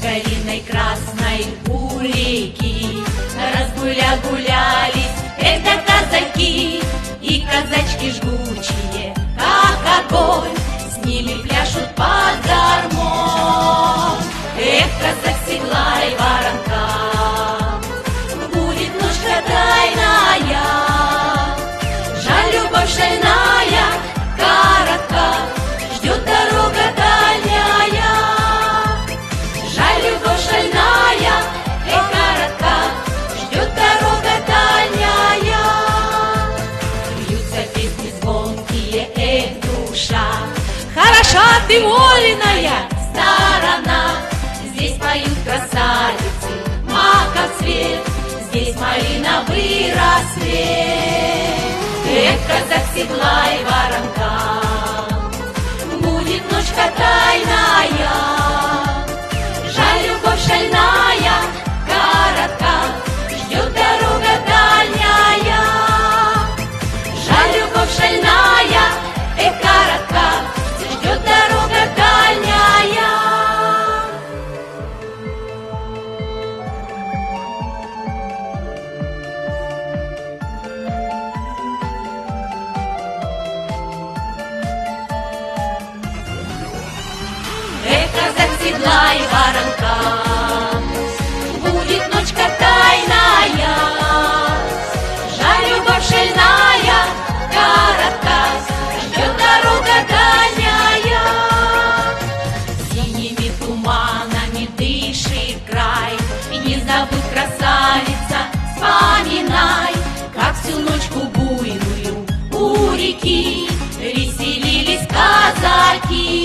Калиной красной у реки гулялись это казаки, и казачки жгучие, как огонь, с ними пляшут под гармонь. Эх, казак, седлай воронка, будет ночка тайная, жаль, любовь шальная, коротка, ждет дорога дальняя. Жаль, любовь шальная, эх, коротка, ждет дорога дальняя. Льются песни звонкие, эх, душа, хороша ты, вольная сторона. Здесь поют красавицы, маков цвет, здесь малиновый рассвет. Эх, казак, седлай воронка, будет ночка тайная. Жаль, любовь шальная, коротка, ждет дорога дальняя. Жаль, любовь шальная, эх, коротка, ждет дорога дальняя. Эх, казак, седлай воронка, будет ночка тайная. Жаль, любовь шальная, коротка, ждет дорога дальняя. Синими туманами дышит край, и не забудь, красавица, вспоминай, как всю ночку буйную у реки веселились казаки.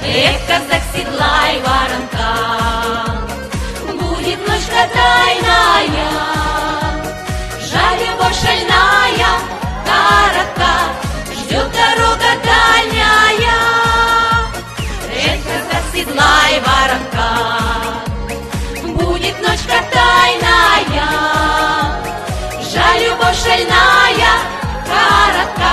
Эх, казак, седлай воронка, будет ночка тайная. Жаль, любовь шальная, коротка, ждет дорога дальняя. Эх, казак, седлай воронка, будет ночка тайная. Жаль, любовь шальная, коротка,